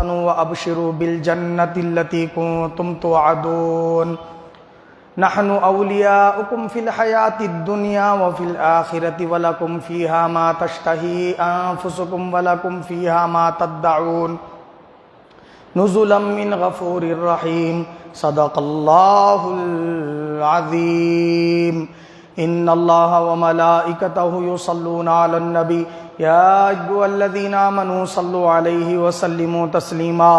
وابشروا بالجنة التي كنتم توعدون نحن اولیاؤکم فی الحیاة الدنیا وفی الآخرة ولکم فیہا ما تشتہی انفسکم ولکم فیہا ما تدعون نزلا من غفور الرحیم صدق اللہ العظیم ان اللہ وملائکتہ یصلون علی النبی یا ایھا الذین آمنوا صلوا علیہ وسلموا تسلیما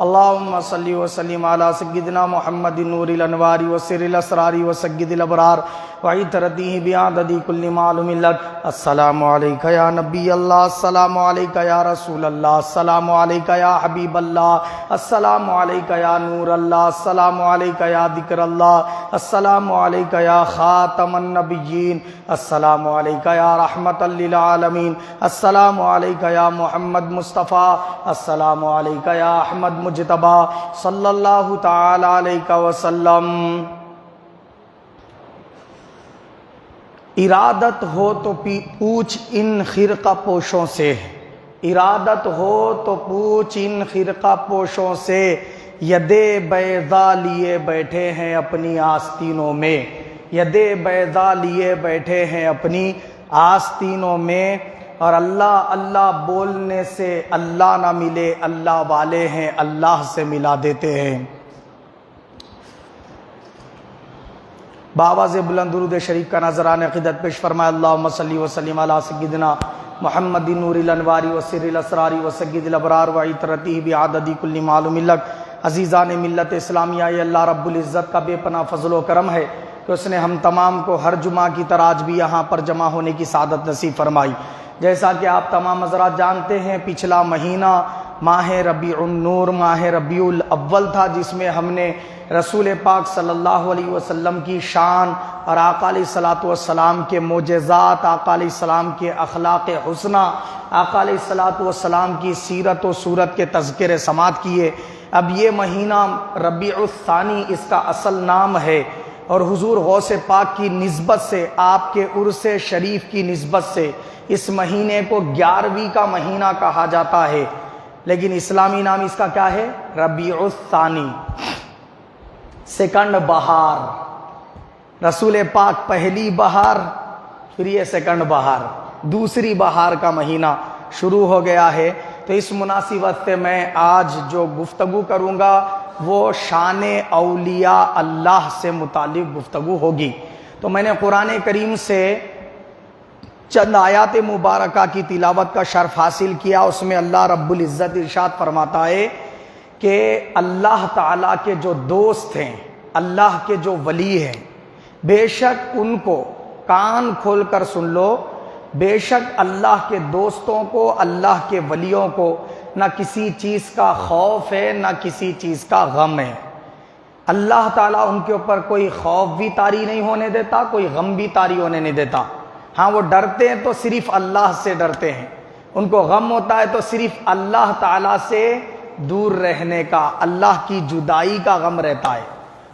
اللہم صلی وسلم علی سیدنا محمد نور الانوار وسر الاسرار وسید الابرار وعطرتہ بعدد کل معلوم لک السلام علیکہ یا نبی اللہ السلام علیکہ یا رسول اللہ السلام علیکہ یا حبیب اللہ السلام علیکہ یا نور اللہ السلام علیکہ یا ذکر اللہ السلام علیکہ یا خاتم النبیین السلام علیکہ یا رحمت للعالمین السلام علیکہ یا محمد مصطفیٰ السلام علیکہ یا احمد مجتبیٰ صلی اللہ تعالی علیہ وسلم۔ ارادت ہو تو پوچھ ان خرقہ پوشوں سے، ارادت ہو تو پوچھ ان خرقہ پوشوں سے، یدے بیضا لیے بیٹھے ہیں اپنی آستینوں میں، یدے بیضا لیے بیٹھے ہیں اپنی آستینوں میں، اور اللہ اللہ بولنے سے اللہ نہ ملے، اللہ والے ہیں اللہ سے ملا دیتے ہیں۔ بآواز بلند درود شریف کا نذرانہ عقیدت پیش فرمائے۔ اللہم صلی وسلم علی سیدنا محمد نور الانوار وسر الاسرار وسید الابرار وعطرتہ بعدد کل معلوم لک۔ عزیزان ملت اسلامیہ، یہ اللہ رب العزت کا بے پناہ فضل و کرم ہے کہ اس نے ہم تمام کو ہر جمعہ کی طرح آج بھی یہاں پر جمع ہونے کی سعادت نصیب فرمائی۔ جیسا کہ آپ تمام حضرات جانتے ہیں، پچھلا مہینہ ماہ ربیع النور، ماہ ربیع الاول تھا، جس میں ہم نے رسول پاک صلی اللہ علیہ وسلم کی شان اور آقا علیہ الصلوۃ والسلام کے معجزات، آقا علیہ السلام کے اخلاق حسنہ، آقا علیہ الصلوۃ والسلام کی سیرت و صورت کے تذکرے سماعت کیے۔ اب یہ مہینہ ربیع الثانی اس کا اصل نام ہے، اور حضور غوث پاک کی نسبت سے، آپ کے عرس شریف کی نسبت سے اس مہینے کو 11ویں کا مہینہ کہا جاتا ہے، لیکن اسلامی نام اس کا کیا ہے؟ ربیع الثانی، سیکنڈ بہار۔ رسول پاک پہلی بہار، پھر یہ سیکنڈ بہار، دوسری بہار کا مہینہ شروع ہو گیا ہے۔ تو اس مناسبت سے میں آج جو گفتگو کروں گا وہ شان اولیاء اللہ سے متعلق گفتگو ہوگی۔ تو میں نے قرآن کریم سے چند آیات مبارکہ کی تلاوت کا شرف حاصل کیا۔ اس میں اللہ رب العزت ارشاد فرماتا ہے کہ اللہ تعالیٰ کے جو دوست ہیں، اللہ کے جو ولی ہیں، بے شک ان کو کان کھول کر سن لو، بے شک اللہ کے دوستوں کو، اللہ کے ولیوں کو نہ کسی چیز کا خوف ہے، نہ کسی چیز کا غم ہے۔ اللہ تعالیٰ ان کے اوپر کوئی خوف بھی طاری نہیں ہونے دیتا، کوئی غم بھی طاری ہونے نہیں دیتا۔ ہاں وہ ڈرتے ہیں تو صرف اللہ سے ڈرتے ہیں، ان کو غم ہوتا ہے تو صرف اللہ تعالیٰ سے دور رہنے کا، اللہ کی جدائی کا غم رہتا ہے۔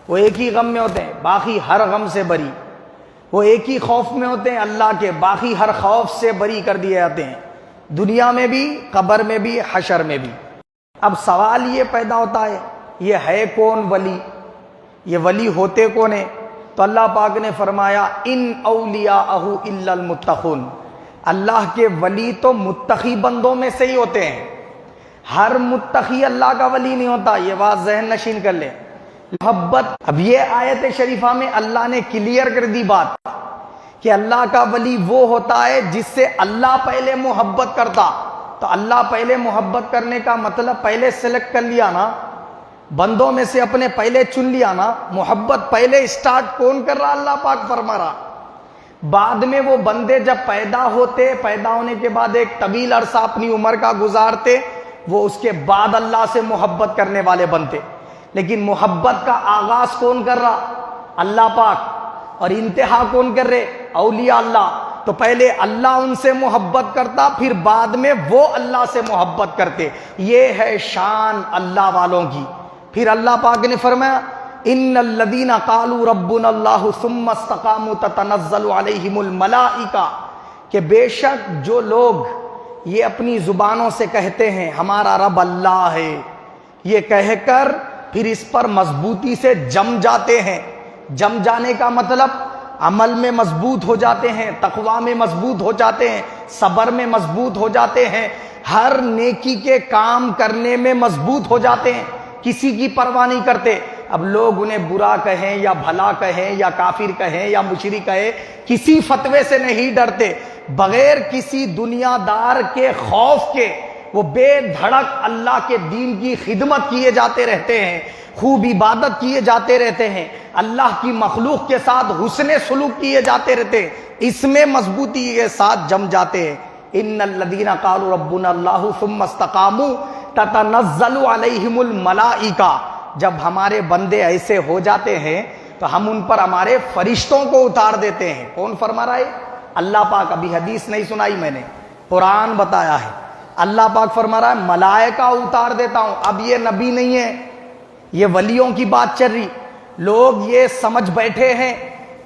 وہ ایک ہی غم میں ہوتے ہیں، باقی ہر غم سے بری۔ وہ ایک ہی خوف میں ہوتے ہیں اللہ کے، باقی ہر خوف سے بری کر دیے جاتے ہیں، دنیا میں بھی، قبر میں بھی، حشر میں بھی۔ اب سوال یہ پیدا ہوتا ہے، یہ ہے کون ولی؟ یہ ولی ہوتے کون ہیں؟ تو اللہ پاک نے فرمایا ان اولیاءہ الا المتقون، اللہ کے ولی تو متقی بندوں میں سے ہی ہوتے ہیں۔ ہر متقی اللہ کا ولی نہیں ہوتا، یہ بات ذہن نشین کر لیں۔ محبت، اب یہ آیت شریفہ میں اللہ نے کلیئر کر دی بات کہ اللہ کا ولی وہ ہوتا ہے جس سے اللہ پہلے محبت کرتا۔ تو اللہ پہلے محبت کرنے کا مطلب پہلے سلیکٹ کر لیا نا، بندوں میں سے اپنے پہلے چن لیا نا۔ محبت پہلے اسٹارٹ کون کر رہا؟ اللہ پاک فرما رہا۔ بعد میں وہ بندے جب پیدا ہوتے، پیدا ہونے کے بعد ایک طویل عرصہ اپنی عمر کا گزارتے، وہ اس کے بعد اللہ سے محبت کرنے والے بنتے۔ لیکن محبت کا آغاز کون کر رہا؟ اللہ پاک، اور انتہا کون کر رہے؟ اولیاء اللہ۔ تو پہلے اللہ ان سے محبت کرتا، پھر بعد میں وہ اللہ سے محبت کرتے۔ یہ ہے شان اللہ والوں کی۔ پھر اللہ پاک نے فرمایا ان الذین قالوا ربنا اللہ ثم استقاموا تتنزل علیہم الملائکہ، کہ بے شک جو لوگ یہ اپنی زبانوں سے کہتے ہیں ہمارا رب اللہ ہے، یہ کہہ کر پھر اس پر مضبوطی سے جم جاتے ہیں. جم جانے کا مطلب عمل میں مضبوط ہو جاتے ہیں، تقوی میں مضبوط ہو جاتے ہیں، صبر میں مضبوط ہو جاتے ہیں، ہر نیکی کے کام کرنے میں مضبوط ہو جاتے ہیں، کسی کی پرواہ نہیں کرتے. اب لوگ انہیں برا کہیں یا بھلا کہیں یا کافر کہیں یا مشرک کہیں، کسی فتوے سے نہیں ڈرتے. بغیر کسی دنیا دار کے خوف کے وہ بے دھڑک اللہ کے دین کی خدمت کیے جاتے رہتے ہیں، خوب عبادت کیے جاتے رہتے ہیں، اللہ کی مخلوق کے ساتھ حسن سلوک کیے جاتے رہتے ہیں، اس میں مضبوطی کے ساتھ جم جاتے ہیں. ان الذین قالوا ربنا اللہ ثم استقاموا تتنزل علیہم الملائکہ. جب ہمارے بندے ایسے ہو جاتے ہیں تو ہم ان پر ہمارے فرشتوں کو اتار دیتے ہیں. کون فرما رہا ہے؟ اللہ پاک. ابھی حدیث نہیں سنائی میں نے، قرآن بتایا ہے. اللہ پاک فرما رہا ہے ملائکہ اتار دیتا ہوں. اب یہ نبی نہیں ہے، یہ ولیوں کی بات چل رہی. لوگ یہ سمجھ بیٹھے ہیں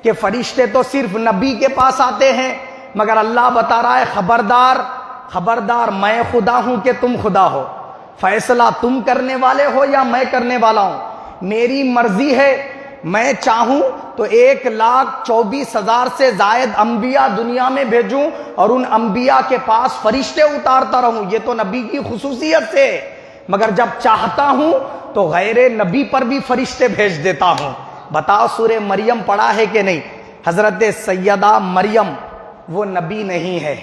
کہ فرشتے تو صرف نبی کے پاس آتے ہیں، مگر اللہ بتا رہا ہے خبردار خبردار، میں خدا ہوں کہ تم خدا ہو، فیصلہ تم کرنے والے ہو یا میں کرنے والا ہوں. میری مرضی ہے، میں چاہوں تو 1,24,000 سے زائد انبیاء دنیا میں بھیجوں اور ان انبیاء کے پاس فرشتے اتارتا رہوں. یہ تو نبی کی خصوصیت سے. مگر جب چاہتا ہوں تو غیر نبی پر بھی فرشتے بھیج دیتا ہوں. بتاؤ سورہ مریم پڑھا ہے کہ نہیں؟ حضرت سیدہ مریم وہ نبی نہیں ہے،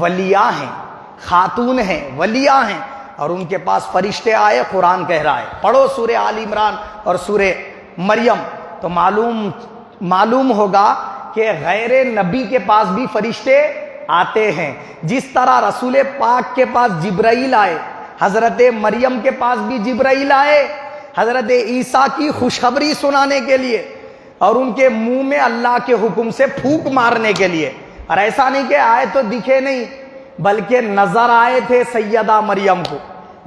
ولیہ ہیں، خاتون ہیں، ولیہ ہیں، اور ان کے پاس فرشتے آئے. قرآن کہہ رہا ہے، پڑھو سورہ آل عمران اور سورہ مریم تو معلوم ہوگا کہ غیر نبی کے پاس بھی فرشتے آتے ہیں. جس طرح رسول پاک کے پاس جبرائیل آئے، حضرت مریم کے پاس بھی جبرائیل آئے حضرت عیسیٰ کی خوشخبری سنانے کے لیے اور ان کے منہ میں اللہ کے حکم سے پھونک مارنے کے لیے. اور ایسا نہیں کہ آئے تو دکھے نہیں، بلکہ نظر آئے تھے سیدہ مریم کو،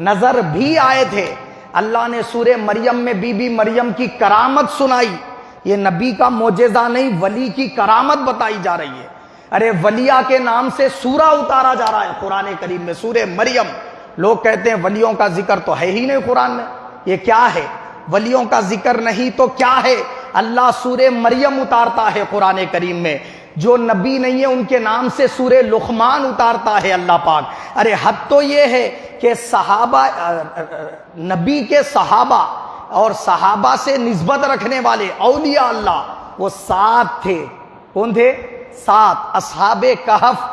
نظر بھی آئے تھے. اللہ نے سورہ مریم میں بی بی مریم کی کرامت سنائی. یہ نبی کا معجزہ نہیں، ولی کی کرامت بتائی جا رہی ہے. ارے ولیہ کے نام سے سورہ اتارا جا رہا ہے قرآن کریم میں، سورہ مریم. لوگ کہتے ہیں ولیوں کا ذکر تو ہے ہی نہیں قرآن میں. یہ کیا ہے؟ ولیوں کا ذکر نہیں تو کیا ہے؟ اللہ سورہ مریم اتارتا ہے قرآن کریم میں. جو نبی نہیں ہے ان کے نام سے سورہ لقمان اتارتا ہے اللہ پاک. ارے حد تو یہ ہے کہ صحابہ، نبی کے صحابہ اور صحابہ سے نسبت رکھنے والے اولیاء اللہ وہ 7 تھے. کون تھے؟ 7. اصحاب کہف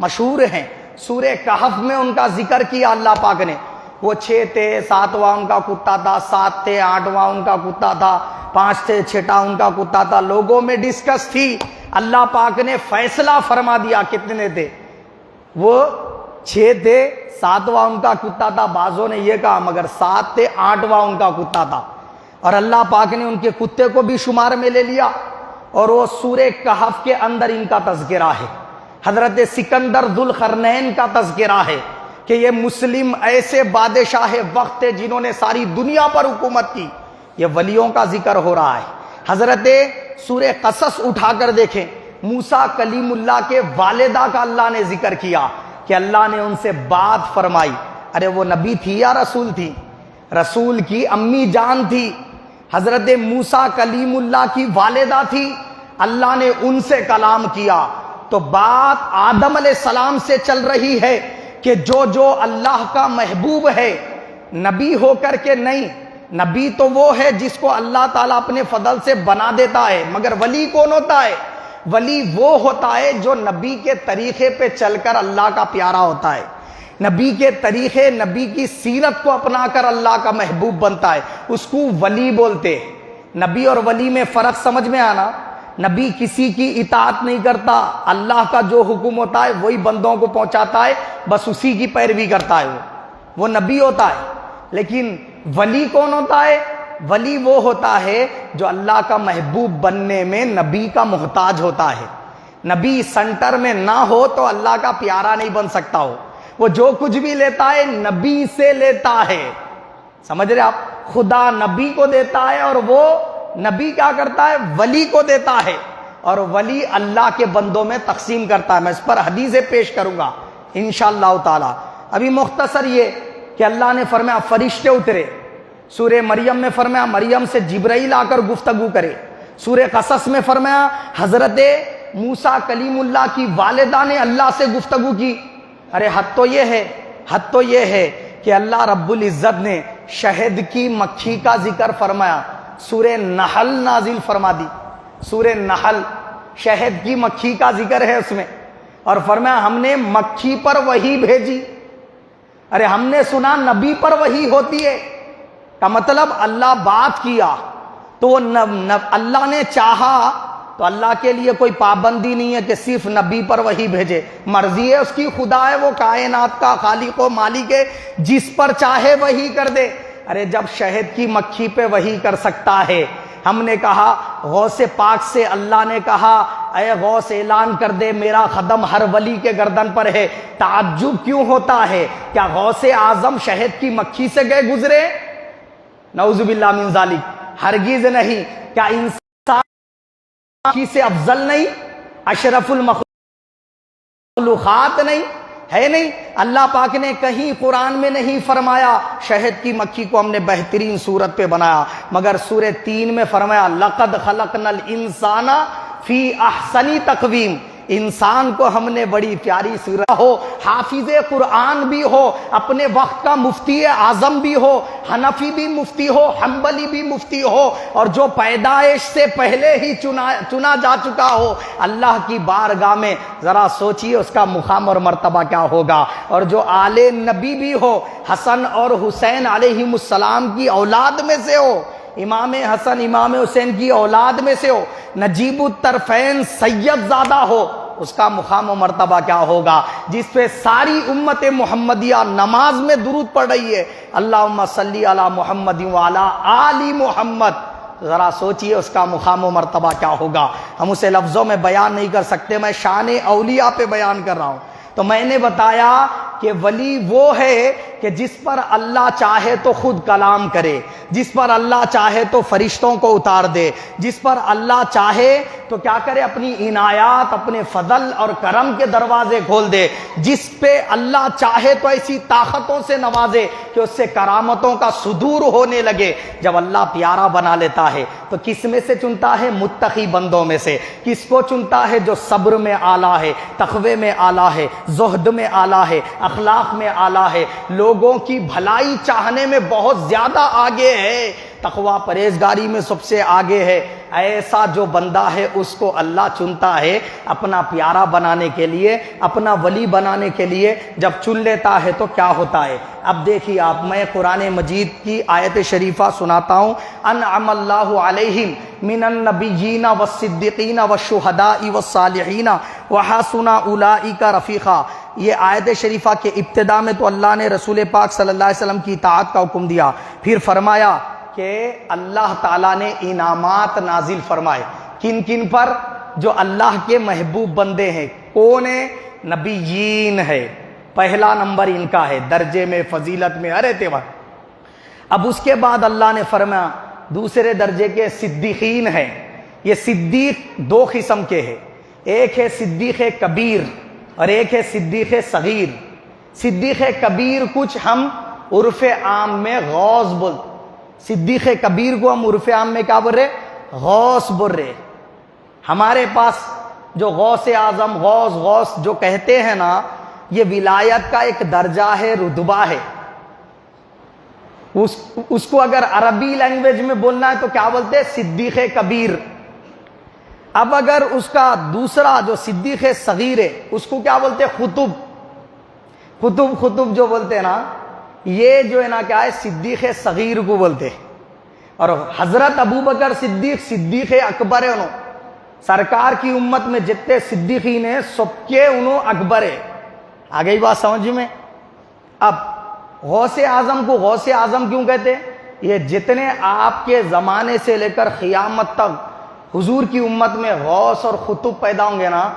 مشہور ہیں، سورہ کہف میں ان کا ذکر کیا اللہ پاک نے. وہ 6 تھے، 7واں ان کا کتا تھا، 7 تھے، 8واں ان کا کتا تھا، 5 تھے، 6واں ان کا کتا تھا. لوگوں میں ڈسکس تھی، اللہ پاک نے فیصلہ فرما دیا کتنے تھے. وہ 6 تھے، 7واں ان کا کتا تھا. بعضوں نے یہ کہا مگر 7 تھے، 8واں ان کا کتا تھا. اور اللہ پاک نے ان کے کتے کو بھی شمار میں لے لیا. اور وہ سورہ کہف کے اندر ان کا تذکرہ ہے. حضرت سکندر ذوالقرنین کا تذکرہ ہے کہ یہ مسلم ایسے بادشاہ وقت تھے جنہوں نے ساری دنیا پر حکومت کی. یہ ولیوں کا ذکر ہو رہا ہے. حضرت سورہ قصص اٹھا کر دیکھیں، موسیٰ کلیم اللہ کے والدہ کا اللہ نے ذکر کیا کہ اللہ نے ان سے بات فرمائی. ارے وہ نبی تھی یا رسول تھی؟ رسول کی امی جان تھی. حضرت موسیٰ کلیم اللہ کی والدہ تھی. اللہ نے ان سے کلام کیا. تو بات آدم علیہ السلام سے چل رہی ہے کہ جو اللہ کا محبوب ہے، نبی ہو کر کے نہیں. نبی تو وہ ہے جس کو اللہ تعالیٰ اپنے فضل سے بنا دیتا ہے، مگر ولی کون ہوتا ہے؟ ولی وہ ہوتا ہے جو نبی کے طریقے پہ چل کر اللہ کا پیارا ہوتا ہے، نبی کے طریقے، نبی کی سیرت کو اپنا کر اللہ کا محبوب بنتا ہے. اس کو ولی بولتے ہیں. نبی اور ولی میں فرق سمجھ میں آنا. نبی کسی کی اطاعت نہیں کرتا، اللہ کا جو حکم ہوتا ہے وہی بندوں کو پہنچاتا ہے، بس اسی کی پیروی کرتا ہے. وہ نبی ہوتا ہے. لیکن ولی کون ہوتا ہے؟ ولی وہ ہوتا ہے جو اللہ کا محبوب بننے میں نبی کا محتاج ہوتا ہے. نبی سنٹر میں نہ ہو تو اللہ کا پیارا نہیں بن سکتا ہو. وہ جو کچھ بھی لیتا ہے نبی سے لیتا ہے. سمجھ رہے آپ؟ خدا نبی کو دیتا ہے اور وہ نبی کیا کرتا ہے؟ ولی کو دیتا ہے. اور ولی اللہ کے بندوں میں تقسیم کرتا ہے. میں اس پر حدیثیں پیش کروں گا انشاءاللہ تعالی. ابھی مختصر یہ کہ اللہ نے فرمایا فرشتے اترے. سورہ مریم میں فرمایا مریم سے جبرائیل آ کر گفتگو کرے. سورہ قصص میں فرمایا حضرت موسیٰ کلیم اللہ کی والدہ نے اللہ سے گفتگو کی. ارے حد تو یہ ہے کہ اللہ رب العزت نے شہد کی مکھی کا ذکر فرمایا, سورہ نحل نازل فرما دی. سورہ نحل شہد کی مکھی کا ذکر ہے اس میں, اور فرمایا ہم نے مکھی پر وحی بھیجی. ارے ہم نے سنا نبی پر وحی ہوتی ہے, کا مطلب اللہ بات کیا تو اللہ نے چاہا تو اللہ کے لیے کوئی پابندی نہیں ہے کہ صرف نبی پر وحی بھیجے. مرضی ہے اس کی, خدا ہے, وہ کائنات کا خالق و مالک ہے, جس پر چاہے وحی کر دے. ارے جب شہد کی مکھی پہ وحی کر سکتا ہے, ہم نے کہا غوث پاک سے اللہ نے کہا اے غوث اعلان کر دے میرا قدم ہر ولی کے گردن پر ہے. تعجب کیوں ہوتا ہے؟ کیا غوث اعظم شہد کی مکھی سے گئے گزرے؟ نعوذ باللہ من ذالک, ہرگز نہیں. کیا انسان مکھی سے افضل نہیں؟ اشرف المخلوقات نہیں ہے؟ نہیں. اللہ پاک نے کہیں قرآن میں نہیں فرمایا شہد کی مکھی کو ہم نے بہترین صورت پہ بنایا, مگر سورہ 3 میں فرمایا لقد خلقنا الانسان فی احسن تقویم. انسان کو ہم نے بڑی پیاری صورت ہو, حافظ قرآن بھی ہو, اپنے وقت کا مفتی اعظم بھی ہو, حنفی بھی مفتی ہو, حنبلی بھی مفتی ہو, اور جو پیدائش سے پہلے ہی چنا جا چکا ہو, اللہ کی بارگاہ میں ذرا سوچئے اس کا مقام اور مرتبہ کیا ہوگا. اور جو آل نبی بھی ہو, حسن اور حسین علیہم السلام کی اولاد میں سے ہو, امام حسن امام حسین کی اولاد میں سے ہو, نجیب الطرفین سید زادہ ہو, اس کا مقام و مرتبہ کیا ہوگا. جس پہ ساری امت محمدیہ نماز میں درود پڑھ رہی ہے, اللہم صلی علی محمد وعلی آل محمد. ذرا سوچئے اس کا مقام و مرتبہ کیا ہوگا. ہم اسے لفظوں میں بیان نہیں کر سکتے, میں شان اولیاء پہ بیان کر رہا ہوں. تو میں نے بتایا کہ ولی وہ ہے کہ جس پر اللہ چاہے تو خود کلام کرے, جس پر اللہ چاہے تو فرشتوں کو اتار دے, جس پر اللہ چاہے تو کیا کرے اپنی عنایات, اپنے فضل اور کرم کے دروازے کھول دے, جس پہ اللہ چاہے تو ایسی طاقتوں سے نوازے کہ اس سے کرامتوں کا صدور ہونے لگے. جب اللہ پیارا بنا لیتا ہے تو کس میں سے چنتا ہے؟ متقی بندوں میں سے. کس کو چنتا ہے؟ جو صبر میں اعلیٰ ہے, تقوی میں اعلیٰ ہے, زہد میں اعلیٰ ہے, اخلاق میں اعلیٰ ہے, لوگوں کی بھلائی چاہنے میں بہت زیادہ آگے ہے, تقوی پرہیزگاری میں سب سے آگے ہے. ایسا جو بندہ ہے اس کو اللہ چنتا ہے اپنا پیارا بنانے کے لیے, اپنا ولی بنانے کے لیے. جب چن لیتا ہے تو کیا ہوتا ہے؟ اب دیکھیے آپ, میں قرآن مجید کی آیت شریفہ سناتا ہوں. انعم اللہ علیہم من النبیین والصدیقین والشہداء والصالحین وحسن اولئک رفیقا. یہ آیت شریفہ کے ابتدا میں تو اللہ نے رسول پاک صلی اللہ علیہ وسلم کی اطاعت کا حکم دیا, پھر فرمایا کہ اللہ تعالیٰ نے انعامات نازل فرمائے. کن کن پر؟ جو اللہ کے محبوب بندے ہیں. کون ہیں؟ نبیین ہے, پہلا نمبر ان کا ہے درجے میں, فضیلت میں, ہر اعتبار. اب اس کے بعد اللہ نے فرمایا دوسرے درجے کے صدیقین ہیں. یہ صدیق دو قسم کے ہیں, ایک ہے صدیق کبیر اور ایک ہے صدیق صغیر. صدیق کبیر کچھ ہم عرف عام میں غوث بولتے, صدیق کبیر کو ہم عرف عام میں کیا بول رہے؟ غوث بول رہے. ہمارے پاس جو غوث اعظم, غوث جو کہتے ہیں نا, یہ ولایت کا ایک درجہ ہے, رتبہ ہے. اس کو اگر عربی لینگویج میں بولنا ہے تو کیا بولتے ہیں؟ صدیق کبیر. اب اگر اس کا دوسرا جو صدیق صغیر ہے اس کو کیا بولتے ہیں؟ خطب جو بولتے ہیں نا, یہ جو ہے نا کیا ہے, صدیق صغیر کو بولتے ہیں. اور حضرت ابوبکر صدیق اکبر ہے. انہوں سرکار کی امت میں جتنے صدیقین ہیں سب کے انہوں اکبر ہے. آ گئی بات سمجھ میں؟ اب غوث اعظم کو غوث اعظم کیوں کہتے ہیں؟ یہ جتنے آپ کے زمانے سے لے کر قیامت تک حضور کی امت میں غوث اور خطب پیدا ہوں گے نا,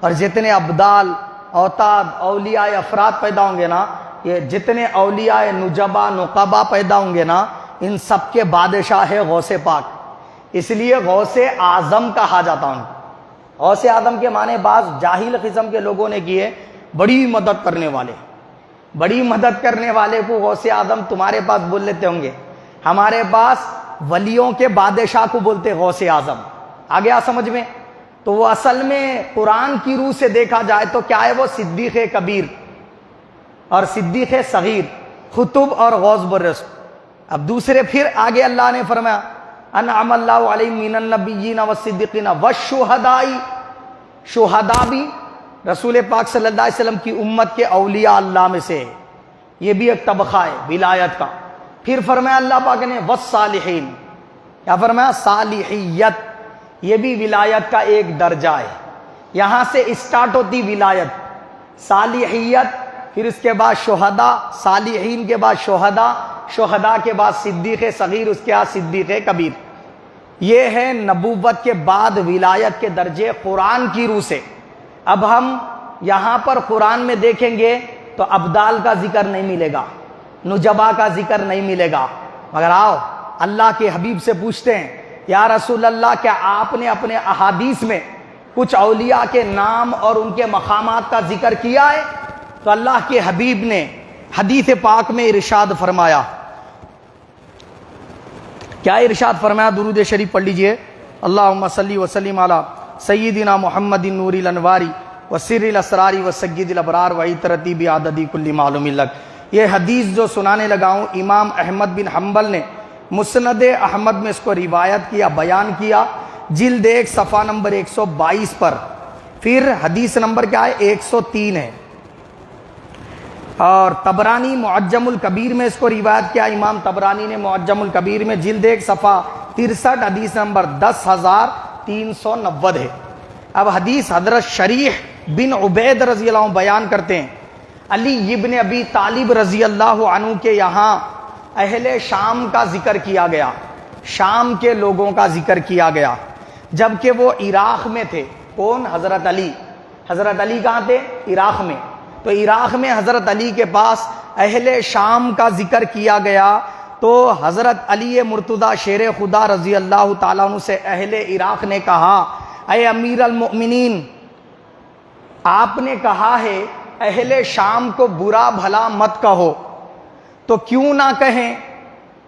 اور جتنے ابدال, اوتاد, اولیاء افراد پیدا ہوں گے نا, یہ جتنے اولیاء نجبا نقبا پیدا ہوں گے نا, ان سب کے بادشاہ ہے غوث پاک. اس لیے غوث اعظم کہا جاتا ہوں. غوث اعظم کے معنی بعض جاہل قسم کے لوگوں نے کیے, بڑی مدد کرنے والے. بڑی مدد کرنے والے کو غوث اعظم تمہارے پاس بول لیتے ہوں گے, ہمارے پاس ولیوں کے بادشاہ کو بولتے غوث اعظم. آ گیا سمجھ میں؟ تو وہ اصل میں قرآن کی روح سے دیکھا جائے تو کیا ہے؟ وہ صدیق کبیر اور صدیق صغیر، قطب اور غوث برس. اب دوسرے پھر آگے اللہ نے فرمایا انعم اللہ علیہم من النبیین والصدیقین والشہداء. شہداء بھی رسول پاک صلی اللہ علیہ وسلم کی امت کے اولیاء اللہ میں سے، یہ بھی ایک طبقہ ہے ولایت کا. پھر فرمایا اللہ پاک نے والصالحین. کیا فرمایا؟ صالحیت. یہ بھی ولایت کا ایک درجہ ہے. یہاں سے اسٹارٹ ہوتی ولایت، صالحیت، پھر اس کے بعد شہداء، صالحین کے بعد شہداء، شہداء کے بعد صدیق صغیر، اس کے بعد صدیق کبیر. یہ ہے نبوت کے بعد ولایت کے درجے قرآن کی روح سے. اب ہم یہاں پر قرآن میں دیکھیں گے تو ابدال کا ذکر نہیں ملے گا، نجبا کا ذکر نہیں ملے گا. مگر آؤ اللہ کے حبیب سے پوچھتے ہیں یا رسول اللہ کیا آپ نے اپنے احادیث میں کچھ اولیاء کے نام اور ان کے مقامات کا ذکر کیا ہے؟ تو اللہ کے حبیب نے حدیث پاک میں ارشاد فرمایا. کیا ارشاد فرمایا؟ درود شریف پڑھ لیجئے. اللہم صلی وسلم علی سیدنا محمد نور الانوار وسر الاسرار وسید الابرار وعطرتی بعدد کل معلوم لک. یہ حدیث جو سنانے لگا ہوں امام احمد بن حنبل نے مسند احمد میں اس کو روایت کیا، بیان کیا، جلد 1 صفحہ نمبر 122 پر. پھر حدیث نمبر کیا ہے؟ 103 ہے. اور طبرانی معجم الکبیر میں اس کو روایت کیا، امام طبرانی نے معجم الکبیر میں جلد 1 صفحہ 63 حدیث نمبر 10390 ہے. اب حدیث حضرت شریح بن عبید رضی اللہ عنہ بیان کرتے ہیں علی ابن ابی طالب رضی اللہ عنہ کے یہاں اہل شام کا ذکر کیا گیا، شام کے لوگوں کا ذکر کیا گیا جبکہ وہ عراق میں تھے. کون؟ حضرت علی. حضرت علی کہاں تھے؟ عراق میں. تو عراق میں حضرت علی کے پاس اہل شام کا ذکر کیا گیا تو حضرت علی مرتضیٰ شیر خدا رضی اللہ تعالیٰ عنہ سے اہل عراق نے کہا اے امیر المؤمنین، آپ نے کہا ہے اہل شام کو برا بھلا مت کہو، تو کیوں نہ کہیں؟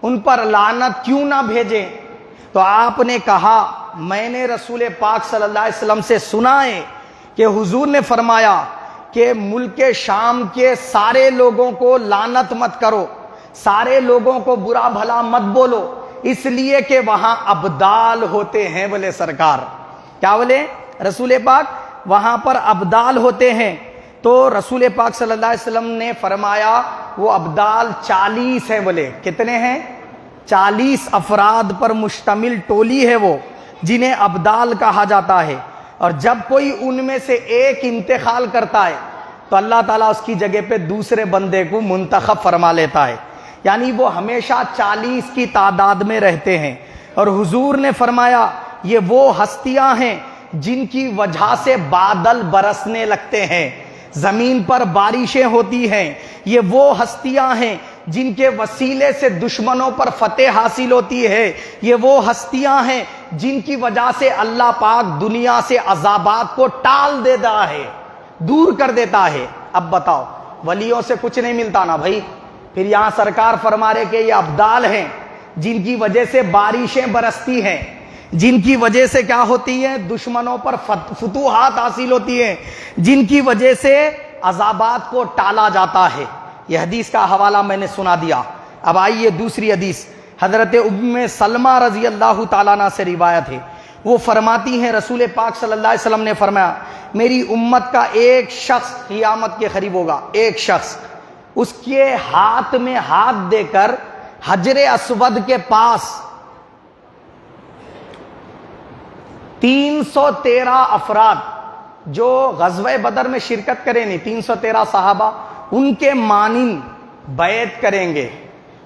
ان پر لعنت کیوں نہ بھیجیں؟ تو آپ نے کہا میں نے رسول پاک صلی اللہ علیہ وسلم سے سنا ہے کہ حضور نے فرمایا کہ ملک شام کے سارے لوگوں کو لعنت مت کرو، سارے لوگوں کو برا بھلا مت بولو، اس لیے کہ وہاں ابدال ہوتے ہیں. بولے سرکار کیا بولے؟ رسول پاک وہاں پر ابدال ہوتے ہیں. تو رسول پاک صلی اللہ علیہ وسلم نے فرمایا وہ ابدال 40 ہیں. بولے کتنے ہیں؟ 40 افراد پر مشتمل ٹولی ہے وہ جنہیں ابدال کہا جاتا ہے. اور جب کوئی ان میں سے ایک انتقال کرتا ہے تو اللہ تعالیٰ اس کی جگہ پہ دوسرے بندے کو منتخب فرما لیتا ہے. یعنی وہ ہمیشہ 40 کی تعداد میں رہتے ہیں. اور حضور نے فرمایا یہ وہ ہستیاں ہیں جن کی وجہ سے بادل برسنے لگتے ہیں، زمین پر بارشیں ہوتی ہیں. یہ وہ ہستیاں ہیں جن کے وسیلے سے دشمنوں پر فتح حاصل ہوتی ہے. یہ وہ ہستیاں ہیں جن کی وجہ سے اللہ پاک دنیا سے عذابات کو ٹال دیتا ہے، دور کر دیتا ہے. اب بتاؤ ولیوں سے کچھ نہیں ملتا نا بھائی. پھر یہاں سرکار فرما رہے کہ یہ ابدال ہیں جن کی وجہ سے بارشیں برستی ہیں، جن کی وجہ سے کیا ہوتی ہے؟ دشمنوں پر فتوحات حاصل ہوتی ہیں، جن کی وجہ سے عذابات کو ٹالا جاتا ہے. یہ حدیث کا حوالہ میں نے سنا دیا. اب آئیے دوسری حدیث حضرت ام سلمہ رضی اللہ تعالیٰ عنہ سے روایت ہے. وہ فرماتی ہیں رسول پاک صلی اللہ علیہ وسلم نے فرمایا میری امت کا ایک شخص قیامت کے قریب ہوگا، ایک شخص اس کے ہاتھ میں ہاتھ دے کر حجر اسود کے پاس 313 افراد جو غزوہ بدر میں شرکت کریں نہیں، 313 صحابہ ان کے مانند بیعت کریں گے،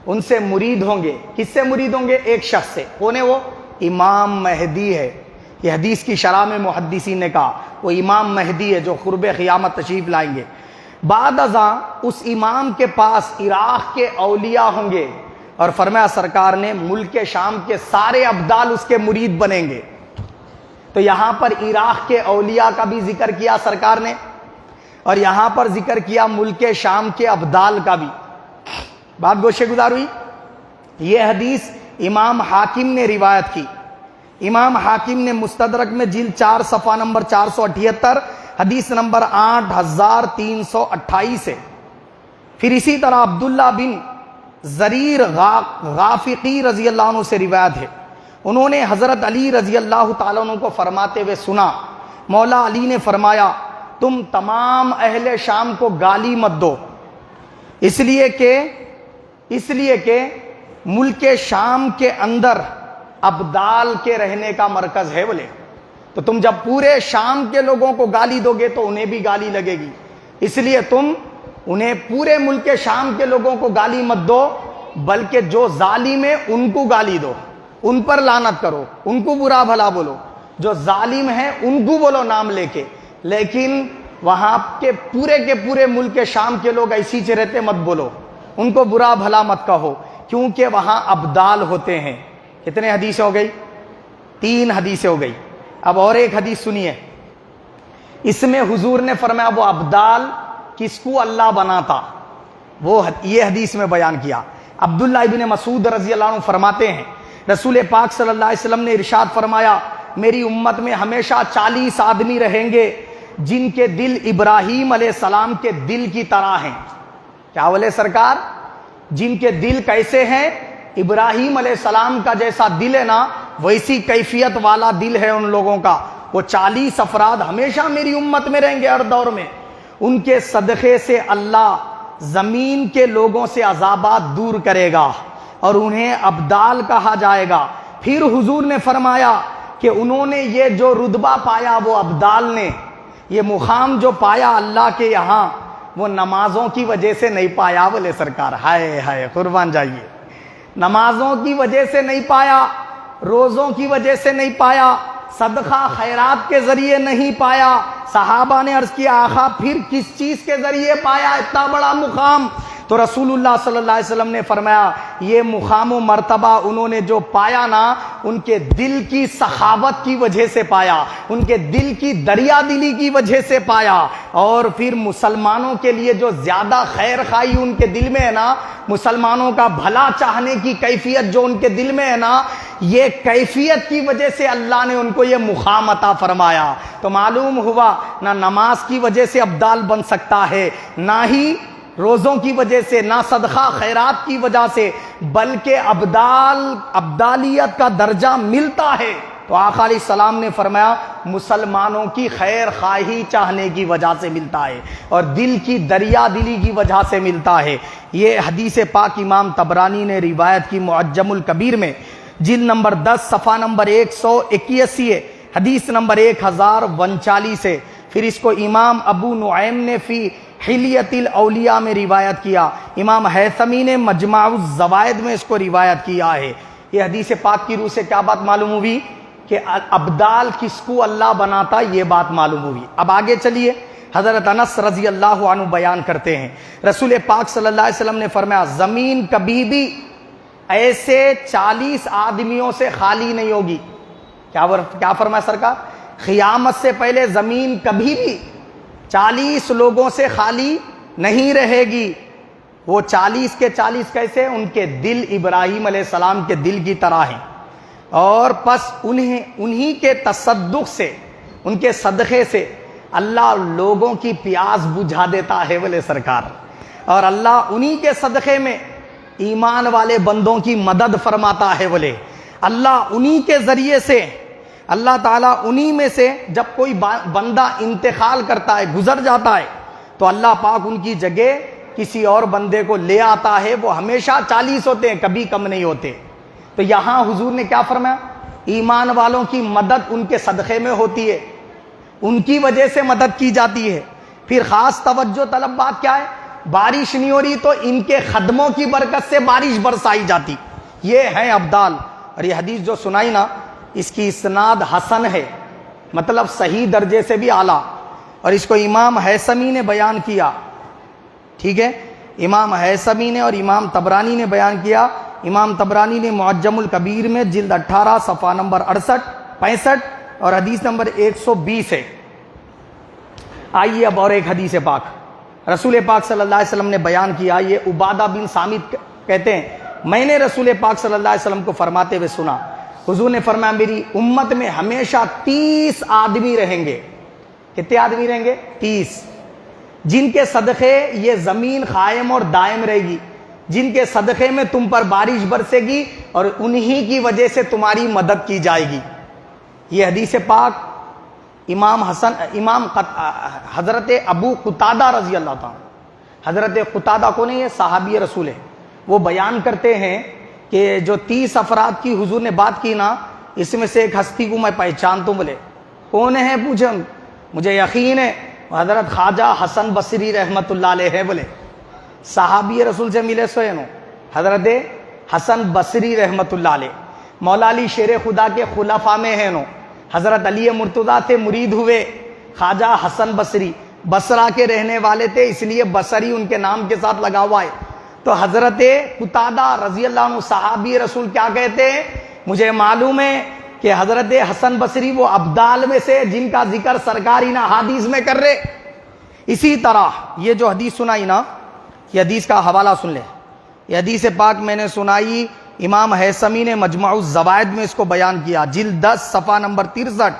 ان سے مرید ہوں گے. کس سے مرید ہوں گے؟ ایک شخص سے. کون ہے وہ؟ امام مہدی ہے. یہ حدیث کی شرح میں محدثین نے کہا وہ امام مہدی ہے جو قرب قیامت تشریف لائیں گے. بعد ازاں اس امام کے پاس عراق کے اولیاء ہوں گے اور فرمایا سرکار نے ملک شام کے سارے ابدال اس کے مرید بنیں گے. تو یہاں پر عراق کے اولیاء کا بھی ذکر کیا سرکار نے اور یہاں پر ذکر کیا ملک شام کے ابدال کا بھی. بات گوشے گزار ہوئی. یہ حدیث امام حاکم نے روایت کی. امام حاکم نے مستدرک میں جلد 4 صفحہ نمبر 478 حدیث نمبر 8328 ہے. پھر اسی طرح عبداللہ بن زریر غافقی رضی اللہ عنہ سے روایت ہے. انہوں نے حضرت علی رضی اللہ تعالیٰ عنہ کو فرماتے ہوئے سنا, مولا علی نے فرمایا تم تمام اہل شام کو گالی مت دو, اس لیے کہ ملک شام کے اندر ابدال کے رہنے کا مرکز ہے. بولے تو تم جب پورے شام کے لوگوں کو گالی دو گے تو انہیں بھی گالی لگے گی, اس لیے تم انہیں پورے ملک شام کے لوگوں کو گالی مت دو, بلکہ جو ظالم ہے ان کو گالی دو, ان پر لعنت کرو, ان کو برا بھلا بولو. جو ظالم ہیں ان کو بولو نام لے کے, لیکن وہاں کے پورے ملک شام کے لوگ ایسی رہتے مت بولو, ان کو برا بھلا مت کہو, کیونکہ وہاں ابدال ہوتے ہیں. کتنے حدیثیں ہو گئی؟ 3 حدیثیں ہو گئی. اب اور ایک حدیث سنیے, اس میں حضور نے فرمایا وہ ابدال کس کو اللہ بناتا, وہ یہ حدیث میں بیان کیا. عبداللہ ابن مسعود رضی اللہ عنہ فرماتے ہیں رسول پاک صلی اللہ علیہ وسلم نے ارشاد فرمایا میری امت میں ہمیشہ 40 آدمی رہیں گے جن کے دل ابراہیم علیہ السلام کے دل کی طرح ہیں. کیا بولے سرکار؟ جن کے دل کیسے ہیں؟ ابراہیم علیہ السلام کا جیسا دل ہے نا ویسی کیفیت والا دل ہے ان لوگوں کا. وہ 40 افراد ہمیشہ میری امت میں رہیں گے ہر دور میں. ان کے صدقے سے اللہ زمین کے لوگوں سے عذابات دور کرے گا اور انہیں ابدال کہا جائے گا. پھر حضور نے فرمایا کہ انہوں نے یہ جو رتبہ پایا وہ ابدال نے, یہ مقام جو پایا اللہ کے یہاں, وہ نمازوں کی وجہ سے نہیں پایا. بولے سرکار ہائے ہائے قربان جائیے, نمازوں کی وجہ سے نہیں پایا, روزوں کی وجہ سے نہیں پایا, صدقہ خیرات کے ذریعے نہیں پایا. صحابہ نے عرض کیا آقا پھر کس چیز کے ذریعے پایا اتنا بڑا مقام؟ تو رسول اللہ صلی اللہ علیہ وسلم نے فرمایا یہ مقام و مرتبہ انہوں نے جو پایا نا ان کے دل کی سخاوت کی وجہ سے پایا, ان کے دل کی دریا دلی کی وجہ سے پایا. اور پھر مسلمانوں کے لیے جو زیادہ خیر خواہی ان کے دل میں ہے نا, مسلمانوں کا بھلا چاہنے کی کیفیت جو ان کے دل میں ہے نا, یہ کیفیت کی وجہ سے اللہ نے ان کو یہ مقام عطا فرمایا. تو معلوم ہوا نہ نماز کی وجہ سے ابدال بن سکتا ہے, نہ ہی روزوں کی وجہ سے, نہ صدقہ خیرات کی وجہ سے, بلکہ ابدالیت کا درجہ ملتا ہے تو آقا علیہ السلام نے فرمایا مسلمانوں کی خیر خواہی چاہنے کی وجہ سے ملتا ہے اور دل کی دریا دلی کی وجہ سے ملتا ہے. یہ حدیث پاک امام طبرانی نے روایت کی معجم الکبیر میں, جلد نمبر 10 صفحہ نمبر 181 ہے, حدیث نمبر 1039 ہے. پھر اس کو امام ابو نعیم نے فی حلیت الاولیاء میں روایت کیا, امام حیثمی نے مجمع الزوائد میں اس کو روایت کیا ہے. یہ حدیث پاک کی روح سے کیا بات معلوم ہوئی کہ ابدال کس کو اللہ بناتا, یہ بات معلوم ہوئی. اب آگے چلیے, حضرت انس رضی اللہ عنہ بیان کرتے ہیں رسول پاک صلی اللہ علیہ وسلم نے فرمایا زمین کبھی بھی ایسے 40 آدمیوں سے خالی نہیں ہوگی. کیا فرمایا سرکار؟ قیامت سے پہلے زمین کبھی بھی 40 لوگوں سے خالی نہیں رہے گی. وہ 40 کے 40 کیسے؟ ان کے دل ابراہیم علیہ السلام کے دل کی طرح ہیں, اور پس انہی کے تصدق سے, ان کے صدقے سے اللہ لوگوں کی پیاس بجھا دیتا ہے. بولے سرکار, اور اللہ انہی کے صدقے میں ایمان والے بندوں کی مدد فرماتا ہے. بولے اللہ انہی کے ذریعے سے, اللہ تعالیٰ انہی میں سے جب کوئی بندہ انتقال کرتا ہے, گزر جاتا ہے, تو اللہ پاک ان کی جگہ کسی اور بندے کو لے آتا ہے. وہ ہمیشہ 40 ہوتے ہیں, کبھی کم نہیں ہوتے. تو یہاں حضور نے کیا فرمایا؟ ایمان والوں کی مدد ان کے صدقے میں ہوتی ہے, ان کی وجہ سے مدد کی جاتی ہے. پھر خاص توجہ طلب بات کیا ہے؟ بارش نہیں ہو رہی تو ان کے خدموں کی برکت سے بارش برسائی جاتی. یہ ہیں ابدال. اور یہ حدیث جو سنائی نا, اس کی اسناد حسن ہے, مطلب صحیح درجے سے بھی اعلیٰ, اور اس کو امام حیثمی نے بیان کیا. ٹھیک ہے, امام حیثمی نے اور امام طبرانی نے بیان کیا. امام طبرانی نے معجم الکبیر میں جلد 18 صفحہ نمبر 65 اور حدیث نمبر 120 ہے. آئیے اب اور ایک حدیث پاک رسول پاک صلی اللہ علیہ وسلم نے بیان کیا. یہ عبادہ بن صامت کہتے ہیں میں نے رسول پاک صلی اللہ علیہ وسلم کو فرماتے ہوئے سنا، حضور نے فرمایا میری امت میں ہمیشہ 30 آدمی رہیں گے. کتنے آدمی رہیں گے؟ 30، جن کے صدقے یہ زمین قائم اور دائم رہے گی، جن کے صدقے میں تم پر بارش برسے گی اور انہی کی وجہ سے تمہاری مدد کی جائے گی. یہ حدیث پاک حضرت ابو قتادہ رضی اللہ تعالیٰ، حضرت قتادہ کو نہیں، یہ صحابی رسول ہے، وہ بیان کرتے ہیں کہ جو 30 افراد کی حضور نے بات کی نا، اس میں سے ایک ہستی کو میں پہچانتا ہوں. بولے کون ہے؟ پوچھے. مجھے یقین ہے حضرت خواجہ حسن بصری رحمت اللہ علیہ ہے. بولے صحابی رسول سے ملے سوئے نو، حضرت حسن بصری رحمت اللہ علیہ مولا علی شیر خدا کے خلفاء میں ہے نو. حضرت علی مرتضیٰ سے مرید ہوئے. خواجہ حسن بصری بصرہ کے رہنے والے تھے، اس لیے بصری ان کے نام کے ساتھ لگا ہوا ہے. تو حضرت قتادہ رضی اللہ عنہ صحابی رسول کیا کہتے ہیں؟ مجھے معلوم ہے کہ حضرت حسن بصری وہ ابدال میں سے جن کا ذکر سرکار ہی نا حدیث میں کر رہے. اسی طرح یہ جو حدیث سنائی نا، یہ حدیث کا حوالہ سن لیں. یہ حدیث پاک میں نے سنائی، امام حیثمی نے مجمع الزوائد میں اس کو بیان کیا، جلد 10 صفحہ نمبر 63.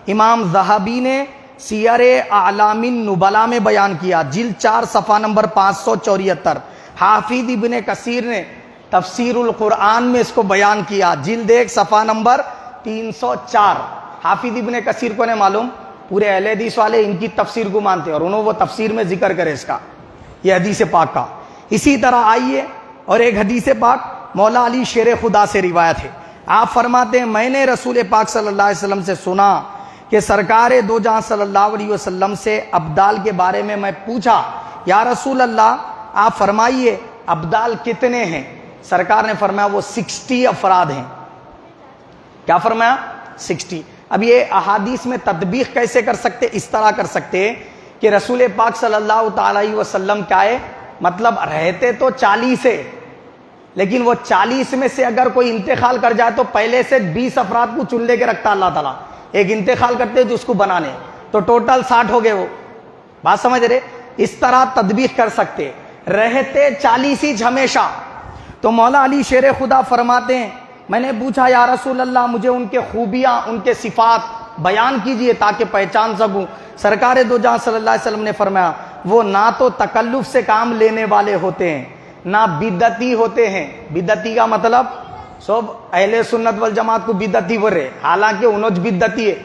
امام ذہبی نے سیر اعلام النبلاء میں بیان کیا، جلد 4 صفحہ نمبر 574. حافظ ابن کثیر نے تفسیر القرآن میں اس کو بیان کیا، جلد 1 صفحہ نمبر 304. حافظ ابن کثیر کو نہیں معلوم، پورے اہل حدیث والے ان کی تفسیر کو مانتے ہیں اور انہوں وہ تفسیر میں ذکر کرے اس کا، یہ حدیث پاک کا. اسی طرح آئیے اور ایک حدیث پاک مولا علی شیر خدا سے روایت ہے. آپ فرماتے ہیں میں نے رسول پاک صلی اللہ علیہ وسلم سے سنا کہ سرکار دو جہاں صلی اللہ علیہ وسلم سے ابدال کے بارے میں پوچھا، یا رسول اللہ آپ فرمائیے ابدال کتنے ہیں؟ سرکار نے فرمایا وہ 60 افراد ہیں. کیا فرمایا؟ 60. اب یہ احادیث میں تطبیق کیسے کر سکتے؟ اس طرح کر سکتے کہ رسول پاک صلی اللہ تعالی علیہ وسلم کیا ہے، مطلب رہتے تو 40 ہے، لیکن وہ 40 میں سے اگر کوئی انتقال کر جائے تو پہلے سے 20 افراد کو چن لے کے رکھتا اللہ تعالیٰ، ایک انتقال کرتے جو اس کو بنانے، تو ٹوٹل 60 ہو گئے. وہ بات سمجھ رہے؟ اس طرح تطبیق کر سکتے، رہتے 40 ہی ہمیشہ. تو مولا علی شیر خدا فرماتے ہیں میں نے پوچھا یا رسول اللہ مجھے ان کے خوبیاں، ان کے صفات بیان کیجئے تاکہ پہچان سکوں. سرکار دو جہاں صلی اللہ علیہ وسلم نے فرمایا وہ نہ تو تکلف سے کام لینے والے ہوتے ہیں، نہ بدعتی ہوتے ہیں. بدعتی کا مطلب سب اہل سنت والجماعت کو بدعتی بول رہے، حالانکہ انہوں بدعتی ہے.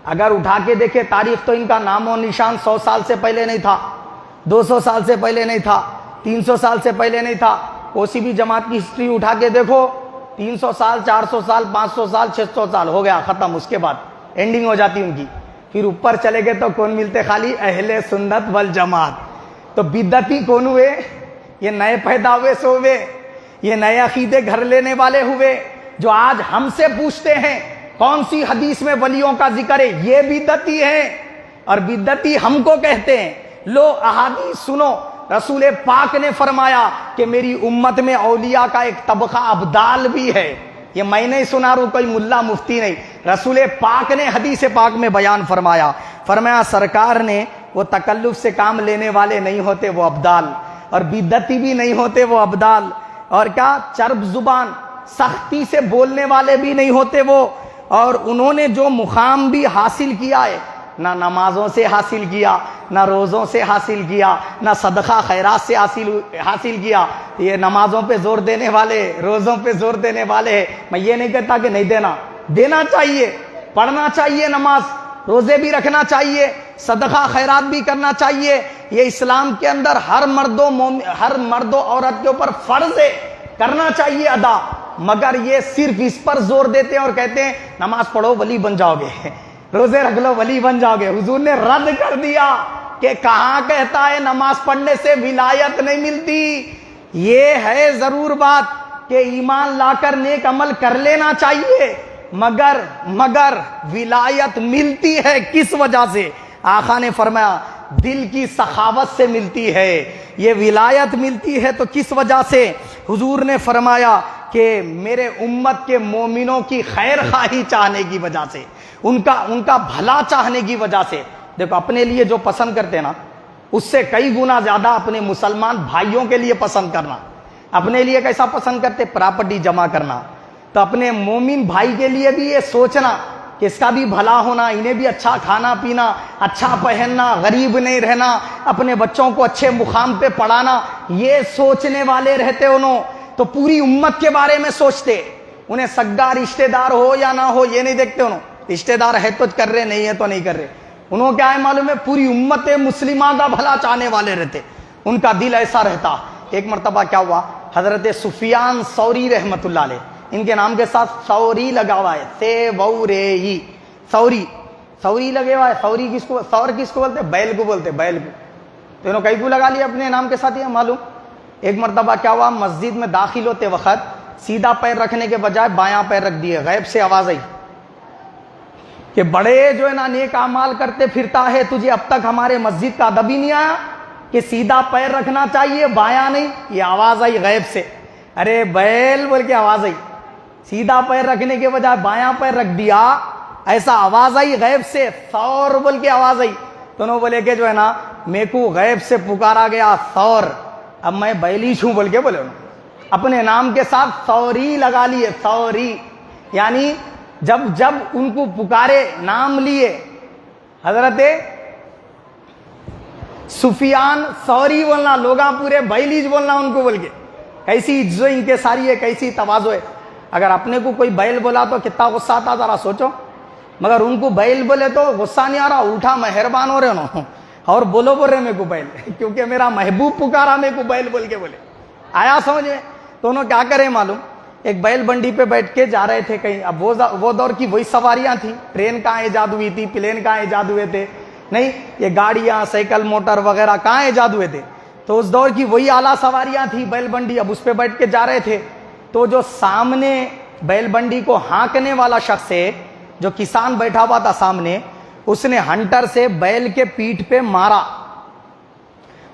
اگر اٹھا کے دیکھے تاریخ تو ان کا نام و نشان 100 سال سے پہلے نہیں تھا، 200 سال سے پہلے نہیں تھا، 300 سال سے پہلے نہیں تھا. کوئی بھی جماعت کی ہسٹری اٹھا کے دیکھو، 300 سال 400 سال 500 سال 600 سال ہو گیا ختم، اس کے بعد اینڈنگ ہو جاتی ان کی. پھر اوپر چلے گئے تو کون ملتے؟ خالی اہل سنت والجماعت. تو بدعتی کون ہوئے؟ یہ نئے پیدا ہوئے سو ہوئے، یہ نئے عقیدے گھر لینے والے ہوئے جو آج ہم سے پوچھتے ہیں کون سی حدیث میں ولیوں کا ذکر ہے، یہ بدعتی ہے. اور بدعتی ہم کو کہتے ہیں لو احادیث سنو. رسول پاک نے فرمایا کہ میری امت میں اولیاء کا ایک طبقہ ابدال بھی ہے. یہ میں نہیں سنا رہا ہوں، کوئی ملا مفتی نہیں، رسول پاک نے حدیث پاک میں بیان فرمایا. فرمایا سرکار نے وہ تکلف سے کام لینے والے نہیں ہوتے وہ ابدال، اور بدعتی بھی نہیں ہوتے وہ ابدال، اور کیا چرب زبان سختی سے بولنے والے بھی نہیں ہوتے وہ. اور انہوں نے جو مقام بھی حاصل کیا ہے، نہ نمازوں سے حاصل کیا، نہ روزوں سے حاصل کیا، نہ صدقہ خیرات سے حاصل کیا. یہ نمازوں پہ زور دینے والے، روزوں پہ زور دینے والے ہیں. میں یہ نہیں کہتا کہ نہیں دینا چاہیے، پڑھنا چاہیے، نماز روزے بھی رکھنا چاہیے، صدقہ خیرات بھی کرنا چاہیے. یہ اسلام کے اندر ہر مرد و عورت کے اوپر فرض ہے، کرنا چاہیے ادا. مگر یہ صرف اس پر زور دیتے ہیں اور کہتے ہیں نماز پڑھو ولی بن جاؤ گے، روزے رکھ لو ولی بن جاؤ گے. حضور نے رد کر دیا کہ کہاں کہتا ہے نماز پڑھنے سے ولایت نہیں ملتی. یہ ہے ضرور بات کہ ایمان لا کر نیک عمل کر لینا چاہیے، مگر ولایت ملتی ہے کس وجہ سے؟ آقا نے فرمایا دل کی سخاوت سے ملتی ہے. یہ ولایت ملتی ہے تو کس وجہ سے؟ حضور نے فرمایا کہ میرے امت کے مومنوں کی خیر خواہی چاہنے کی وجہ سے، ان کا بھلا چاہنے کی وجہ سے. دیکھو اپنے لیے جو پسند کرتے نا اس سے کئی گنا زیادہ اپنے مسلمان بھائیوں کے لیے پسند کرنا. اپنے لیے کیسا پسند کرتے؟ پراپرٹی جمع کرنا. تو اپنے مومن بھائی کے لیے بھی یہ سوچنا کہ اس کا بھی بھلا ہونا, انہیں بھی اچھا کھانا پینا, اچھا پہننا, غریب نہیں رہنا, اپنے بچوں کو اچھے مقام پہ پڑھانا, یہ سوچنے والے رہتے انہوں. تو پوری امت کے بارے میں سوچتے. انہیں سگا رشتہ دار ہو یا نہ ہو یہ نہیں دیکھتے انہوں, رشتہ دار ہے تو کر رہے, نہیں ہے تو نہیں کر رہے. انہوں کیا ہے معلوم ہے؟ پوری امت مسلمہ کا بھلا چاہنے والے رہتے. ان کا دل ایسا رہتا. ایک مرتبہ کیا ہوا, حضرت سفیان ثوری رحمت اللہ علیہ, ان کے نام کے ساتھ ثوری لگا ہوا ہے, ثوری, ثوری, ثوری لگے ہوا ہے. ثوری کس کو, ثور کس کو بولتے؟ بیل کو بولتے, بیل کو. تو انہوں کئی کو لگا لیا اپنے نام کے ساتھ, یہ معلوم. ایک مرتبہ کیا ہوا, مسجد میں داخل ہوتے وقت سیدھا پیر رکھنے کے بجائے بایاں پیر رکھ دیے. غیب سے آواز آئی کہ بڑے جو ہے نا نیک اعمال کرتے پھرتا ہے, تجھے اب تک ہمارے مسجد کا ادب ہی نہیں آیا کہ سیدھا پیر رکھنا چاہیے بایاں نہیں. یہ آواز آئی غیب سے. ارے بیل بول کے آواز آئی, سیدھا پیر رکھنے کے بجائے بایاں پیر رکھ دیا, ایسا آواز آئی غیب سے, ثور بول کے آواز آئی. تو انہوں بولے کہ جو ہے نا میرے کو غیب سے پکارا گیا ثور, اب میں بیلی چھوں بول کے بولے. انہوں اپنے نام کے ساتھ ثوری لگا لیے, ثوری. یعنی جب جب ان کو پکارے, نام لیے, حضرت سفیان ثوری بولنا, لوگاں پورے بیلیج بولنا ان کو بول کے. کیسی عزت ان کے ساری ہے, کیسی تواضع ہے. اگر اپنے کو کوئی بیل بولا تو کتنا غصہ آتا ذرا سوچو, مگر ان کو بیل بولے تو غصہ نہیں آ رہا, الٹا مہربان ہو رہے انہوں, اور بولو بول رہے میرے کو بیل, کیونکہ میرا محبوب پکارا میرے کو بیل بول کے بولے. آیا سمجھ میں؟ تو انہوں کیا کرے معلوم, ایک بیل بنڈی پہ بیٹھ کے جا رہے تھے کہیں. اب وہ دور کی وہی سواریاں تھیں, ٹرین کہاں ایجاد ہوئی تھی, پلین کہاں ایجاد ہوئے تھے, نہیں یہ گاڑیاں سائیکل موٹر وغیرہ کہاں ایجاد ہوئے تھے. تو اس دور کی وہی اعلیٰ سواریاں تھیں بیل بنڈی. اب اس پہ بیٹھ کے جا رہے تھے, تو جو سامنے بیل بنڈی کو ہانکنے والا شخص ہے, جو کسان بیٹھا ہوا تھا سامنے, اس نے ہنٹر سے بیل کے پیٹھ پہ مارا.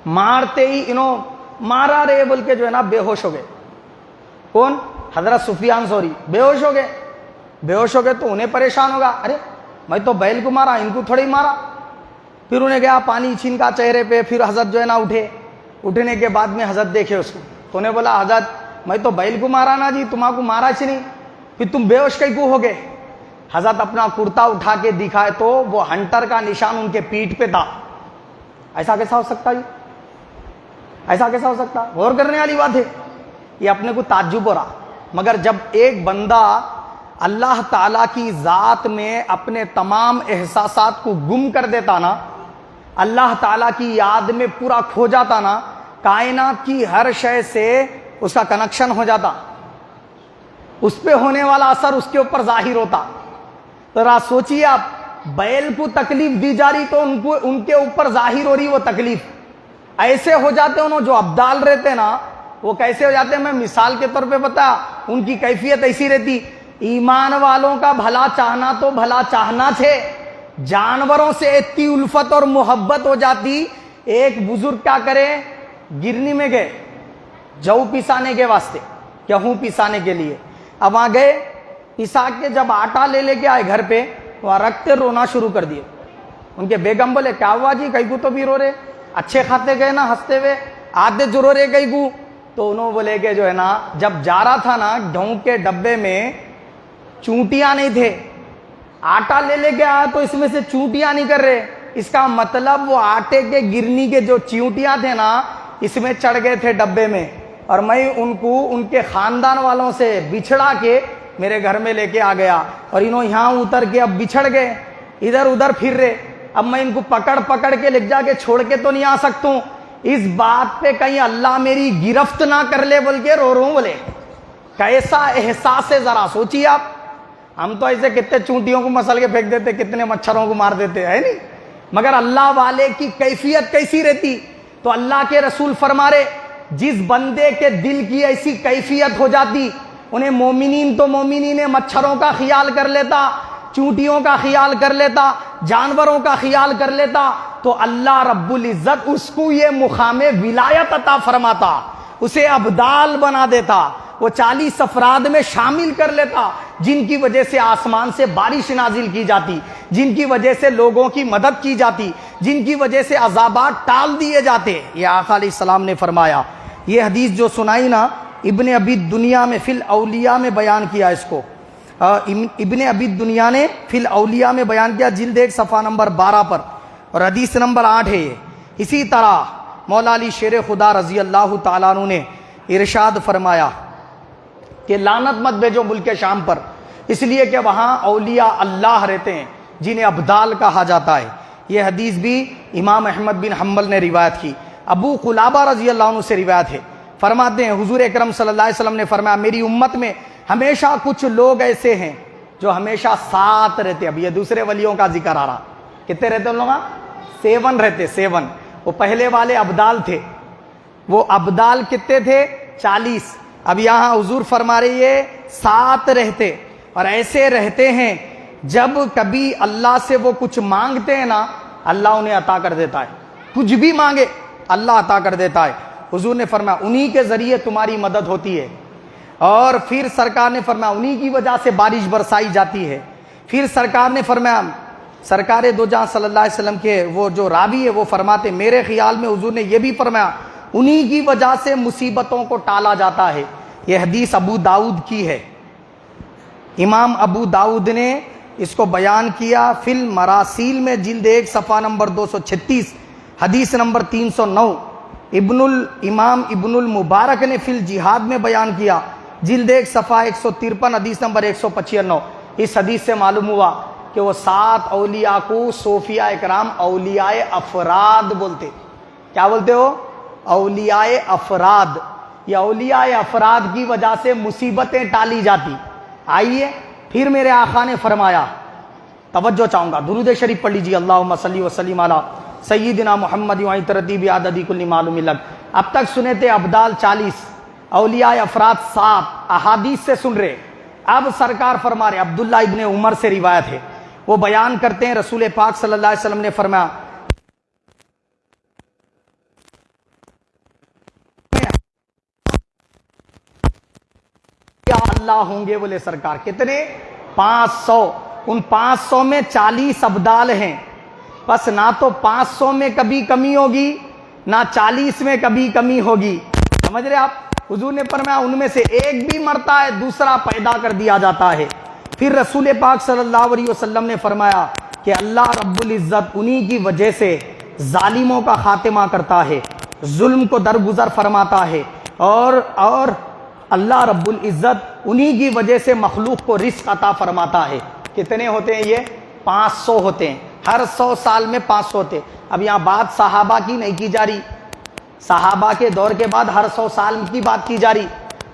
مارتے ہی انہوں مارا رہے بول کے جو ہے نا بے ہوش ہو گئے. کون؟ حضرت سفیان ثوری بے ہوش ہو گئے. بے ہوش ہو گئے تو انہیں پریشان ہوگا, ارے میں تو بیل کو مارا, ان کو تھوڑی مارا. پھر انہیں گیا پانی چھین کا چہرے پہ. پھر حضرت جو ہے نا اٹھے, اٹھنے کے بعد میں حضرت دیکھے اس کو, تو انہیں بولا حضرت میں تو بیل کو مارا نا جی, تمہاں کو مارا چھ نہیں, پھر تم بے ہوش کئی کو ہو گئے. حضرت اپنا کرتا اٹھا کے دکھائے تو وہ ہنٹر کا نشان ان کے پیٹھ پہ تھا. ایسا کیسا ہو سکتا جی, ایسا کیسا ہو سکتا؟ غور کرنے والی بات ہے. یہ اپنے کو تعجب ہو رہا, مگر جب ایک بندہ اللہ تعالیٰ کی ذات میں اپنے تمام احساسات کو گم کر دیتا نا, اللہ تعالیٰ کی یاد میں پورا کھو جاتا نا, کائنات کی ہر شے سے اس کا کنیکشن ہو جاتا, اس پہ ہونے والا اثر اس کے اوپر ظاہر ہوتا. ذرا سوچیے آپ, بیل کو تکلیف دی جا رہی تو ان کے اوپر ظاہر ہو رہی وہ تکلیف. ایسے ہو جاتے انہوں جو ابدال رہتے نا, وہ کیسے ہو جاتے ہیں؟ میں مثال کے طور پہ بتا, ان کی کیفیت ایسی رہتی. ایمان والوں کا بھلا چاہنا تو بھلا چاہنا تھے, جانوروں سے اتنی الفت اور محبت ہو جاتی. ایک بزرگ کیا کرے, گرنی میں گئے جو پسانے کے واسطے, گیہوں پسانے کے لیے. اب وہاں گئے, پسا کے جب آٹا لے کے آئے گھر پہ, وہاں رکھتے رونا شروع کر دیے. ان کے بیگم بولے کیا ہوا جی, کئی کو تو بھی رو رہے, اچھے کھاتے گئے نا ہنستے ہوئے, آدھے جو رو رہے کئی کو. تو انہوں بولے کہ جو ہے نا جب جا رہا تھا نا گیہوں کے ڈبے میں چونٹیاں نہیں تھے, آٹا لے کے آیا تو اس میں سے چونٹیاں نہیں کر رہے. اس کا مطلب وہ آٹے کے گرنی کے جو چونٹیاں تھے نا اس میں چڑھ گئے تھے ڈبے میں, اور میں ان کو ان کے خاندان والوں سے بچھڑا کے میرے گھر میں لے کے آ گیا, اور انہوں یہاں اتر کے اب بچھڑ گئے, ادھر ادھر پھر رہے. اب میں ان کو پکڑ کے لے جا کے چھوڑ کے تو نہیں آ سکتا ہوں, اس بات پہ کہیں اللہ میری گرفت نہ کر لے بول کے رو رہوں. بولے کیسا احساس ہے, ذرا سوچیے آپ. ہم تو ایسے کتنے چونٹیوں کو مسل کے پھینک دیتے, کتنے مچھروں کو مار دیتے ہے نہیں, مگر اللہ والے کی کیفیت کیسی رہتی. تو اللہ کے رسول فرما رہے, جس بندے کے دل کی ایسی کیفیت ہو جاتی, انہیں مومنین تو مومنین مچھروں کا خیال کر لیتا, چونٹیوں کا خیال کر لیتا, جانوروں کا خیال کر لیتا, تو اللہ رب العزت اس کو یہ مقام ولایت عطا فرماتا, اسے ابدال بنا دیتا, وہ 40 افراد میں شامل کر لیتا جن کی وجہ سے آسمان سے بارش نازل کی جاتی, جن کی وجہ سے لوگوں کی مدد کی جاتی, جن کی وجہ سے عذابات ٹال دیے جاتے. یہ آقا علیہ السلام نے فرمایا. یہ حدیث جو سنائی نا ابن ابی دنیا میں فی الاولیاء میں بیان کیا اس کو، ابن ابی دنیا نے فی الاولیاء میں بیان کیا، جلد 1 صفحہ نمبر 12 پر، اور حدیث نمبر 8 ہے یہ۔ اسی طرح مولا علی شیر خدا رضی اللہ تعالیٰ عنہ نے ارشاد فرمایا کہ لعنت مت بھیجو ملک شام پر، اس لیے کہ وہاں اولیاء اللہ رہتے ہیں جنہیں ابدال کہا جاتا ہے۔ یہ حدیث بھی امام احمد بن حنبل نے روایت کی۔ ابو قلابہ رضی اللہ عنہ سے روایت ہے، فرماتے ہیں حضور اکرم صلی اللہ علیہ وسلم نے فرمایا میری امت میں ہمیشہ کچھ لوگ ایسے ہیں جو ہمیشہ ساتھ رہتے ہیں۔ اب یہ دوسرے ولیوں کا ذکر آ رہا، کتنے رہتے ان لوگ؟ 7 رہتے، 7۔ وہ پہلے والے ابدال تھے، وہ ابدال کتنے تھے؟ 40۔ اب یہاں حضور فرما رہے یہ 7 رہتے، اور ایسے رہتے ہیں جب کبھی اللہ سے وہ کچھ مانگتے ہیں نا، اللہ انہیں عطا کر دیتا ہے، کچھ بھی مانگے اللہ عطا کر دیتا ہے۔ حضور نے فرمایا انہی کے ذریعے تمہاری مدد ہوتی ہے، اور پھر سرکار نے فرمایا انہی کی وجہ سے بارش برسائی جاتی ہے۔ پھر سرکار نے فرمایا، سرکار دو جہاں صلی اللہ علیہ وسلم کے وہ جو راوی ہے وہ فرماتے میرے خیال میں حضور نے یہ بھی فرمایا انہی کی وجہ سے مصیبتوں کو ٹالا جاتا ہے۔ یہ حدیث ابو داؤد کی ہے، امام ابو داؤد نے اس کو بیان کیا فی المراسیل میں، جلد 1 صفحہ نمبر 236، حدیث نمبر 309۔ امام ابن المبارک نے فی الجہاد میں بیان کیا، جلد 1 صفحہ 153، حدیث نمبر 195۔ اس حدیث سے معلوم ہوا کہ وہ 7 اولیاء کو صوفیاء اکرام اولیاء افراد بولتے۔ کیا بولتے ہو؟ اولیاء افراد۔ یہ اولیاء افراد کی وجہ سے مصیبتیں ٹالی جاتی۔ آئیے پھر میرے آقا نے فرمایا، توجہ چاہوں گا، درود شریف پڑھ لیجیے، اللہم صلی وسلم علی سیدنا محمد وعلی ترتیب عدد کل معلوم لک۔ اب تک سنے تھے ابدال 40، اولیاء افراد 7، احادیث سے سن رہے۔ اب سرکار فرما رہے، عبداللہ ابن عمر سے روایت ہے، وہ بیان کرتے ہیں رسول پاک صلی اللہ علیہ وسلم نے فرمایا کیا اللہ ہوں گے؟ بولے سرکار کتنے؟ 500۔ ان 500 میں 40 ابدال ہیں، بس نہ تو 500 میں کبھی کمی ہوگی نہ 40 میں کبھی کمی ہوگی۔ سمجھ رہے آپ؟ حضور نے فرمایا ان میں سے ایک بھی مرتا ہے دوسرا پیدا کر دیا جاتا ہے۔ پھر رسول پاک صلی اللہ علیہ وسلم نے فرمایا کہ اللہ رب العزت انہی کی وجہ سے ظالموں کا خاتمہ کرتا ہے، ظلم کو درگزر فرماتا ہے، اور اللہ رب العزت انہی کی وجہ سے مخلوق کو رزق عطا فرماتا ہے۔ کتنے ہوتے ہیں یہ؟ 500 ہوتے ہیں، ہر 100 سال میں 500 ہوتے۔ اب یہاں بات صحابہ کی نہیں کی جا رہی، صحابہ کے دور کے بعد ہر 100 سال کی بات کی جا رہی۔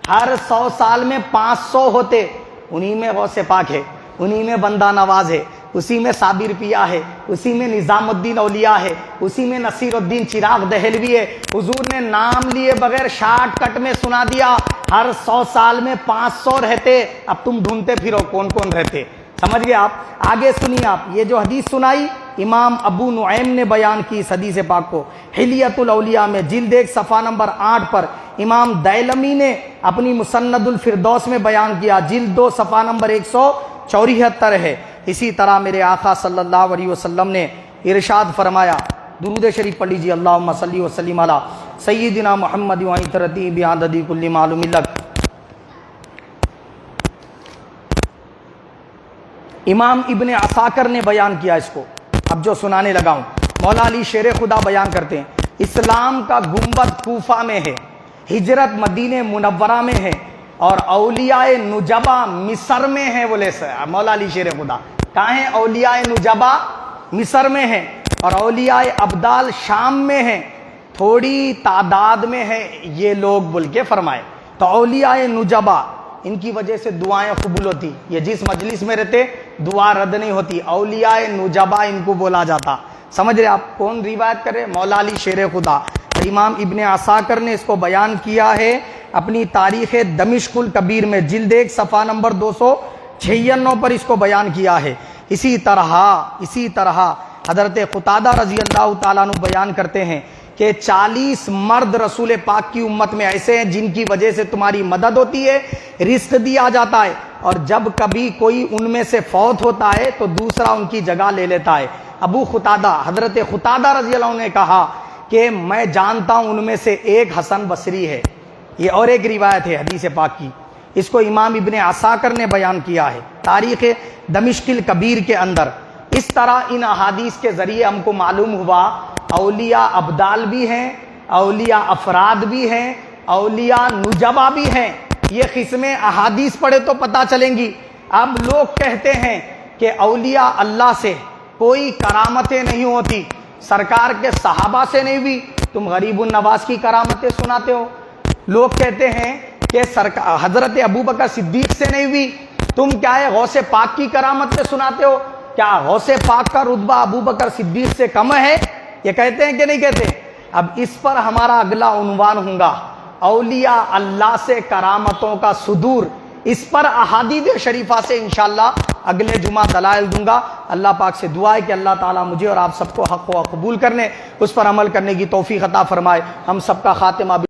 ہر 100 سال میں 500 ہوتے، انہی میں غوث پاک ہے، انہی میں بندہ نواز ہے، اسی میں صابر پیا ہے، اسی میں نظام الدین اولیاء ہے، اسی میں نصیر الدین چراغ دہلوی ہے۔ حضور نے نام لیے بغیر شارٹ کٹ میں سنا دیا، ہر 100 سال میں 500 رہتے۔ اب تم ڈھونڈتے پھرو کون کون رہتے۔ سمجھ گئے آپ؟ آگے سنیے آپ، یہ جو حدیث سنائی امام ابو نعیم نے بیان کی اس حدیث پاک کو حلیۃ الاولیاء میں، جلد 1 صفحہ نمبر 8 پر۔ امام دائلمی نے اپنی مسند الفردوس میں بیان کیا، جلد 2 صفحہ نمبر 174 ہے۔ اسی طرح میرے آقا صلی اللہ علیہ وسلم نے ارشاد فرمایا، درود شریف پڑھ لیجیے، اللہم صلی وسلم علی سیدنا محمد وعلی ترتیب عدد کل معلوم لک۔ امام ابن عساکر نے بیان کیا اس کو، اب جو سنانے لگا ہوں، مولا علی شیر خدا بیان کرتے ہیں اسلام کا گنبد کوفہ میں ہے، ہجرت مدینہ منورہ میں ہے، اور اولیاء نجبہ مصر میں ہیں۔ بولے مولا علی شیر خدا کہاں ہیں؟ اولیاء نجبہ مصر میں ہیں، اور اولیاء ابدال شام میں ہیں، تھوڑی تعداد میں ہیں یہ لوگ بول کے فرمائے۔ تو اولیاء نجبہ ان کی وجہ سے دعائیں قبول ہوتی، یہ جس مجلس میں رہتے دعا رد نہیں ہوتی، اولیاء نجبہ ان کو بولا جاتا۔ سمجھ رہے آپ؟ کون روایت کرے؟ مولا علی شیر خدا۔ امام ابن عساکر نے اس کو بیان کیا ہے اپنی تاریخ دمشق الکبیر میں، جلد 1 صفحہ نمبر 256 پر اس کو بیان کیا ہے۔ اسی طرح حضرت قتادہ رضی اللہ تعالیٰ عنہ بیان کرتے ہیں کہ 40 مرد رسول پاک کی امت میں ایسے ہیں جن کی وجہ سے تمہاری مدد ہوتی ہے، رزق دیا جاتا ہے، اور جب کبھی کوئی ان میں سے فوت ہوتا ہے تو دوسرا ان کی جگہ لے لیتا ہے۔ ابو قتادہ حضرت قتادہ رضی اللہ عنہ نے کہا کہ میں جانتا ہوں ان میں سے ایک حسن بصری ہے، یہ اور ایک روایت ہے حدیث پاک کی، اس کو امام ابن عساکر نے بیان کیا ہے تاریخ دمشق الکبیر کے اندر۔ اس طرح ان احادیث کے ذریعے ہم کو معلوم ہوا اولیاء ابدال بھی ہیں، اولیاء افراد بھی ہیں، اولیاء نجبا بھی ہیں۔ یہ قسمیں احادیث پڑھے تو پتہ چلیں گی۔ اب لوگ کہتے ہیں کہ اولیاء اللہ سے کوئی کرامتیں نہیں ہوتی، سرکار کے صحابہ سے نہیں ہوئی، تم غریب النواز کی کرامتیں سناتے ہو۔ لوگ کہتے ہیں کہ حضرت ابوبکر صدیق سے نہیں ہوئی، تم کیا ہے غوث پاک کی کرامتیں سناتے ہو؟ کیا غوث پاک کا رتبہ ابوبکر صدیق سے کم ہے؟ یہ کہتے ہیں کہ نہیں کہتے؟ اب اس پر ہمارا اگلا عنوان ہوگا اولیاء اللہ سے کرامتوں کا صدور۔ اس پر احادیث شریفہ سے انشاءاللہ اگلے جمعہ دلائل دوں گا۔ اللہ پاک سے دعا ہے کہ اللہ تعالیٰ مجھے اور آپ سب کو حق و قبول کرنے، اس پر عمل کرنے کی توفیق عطا فرمائے۔ ہم سب کا خاتمہ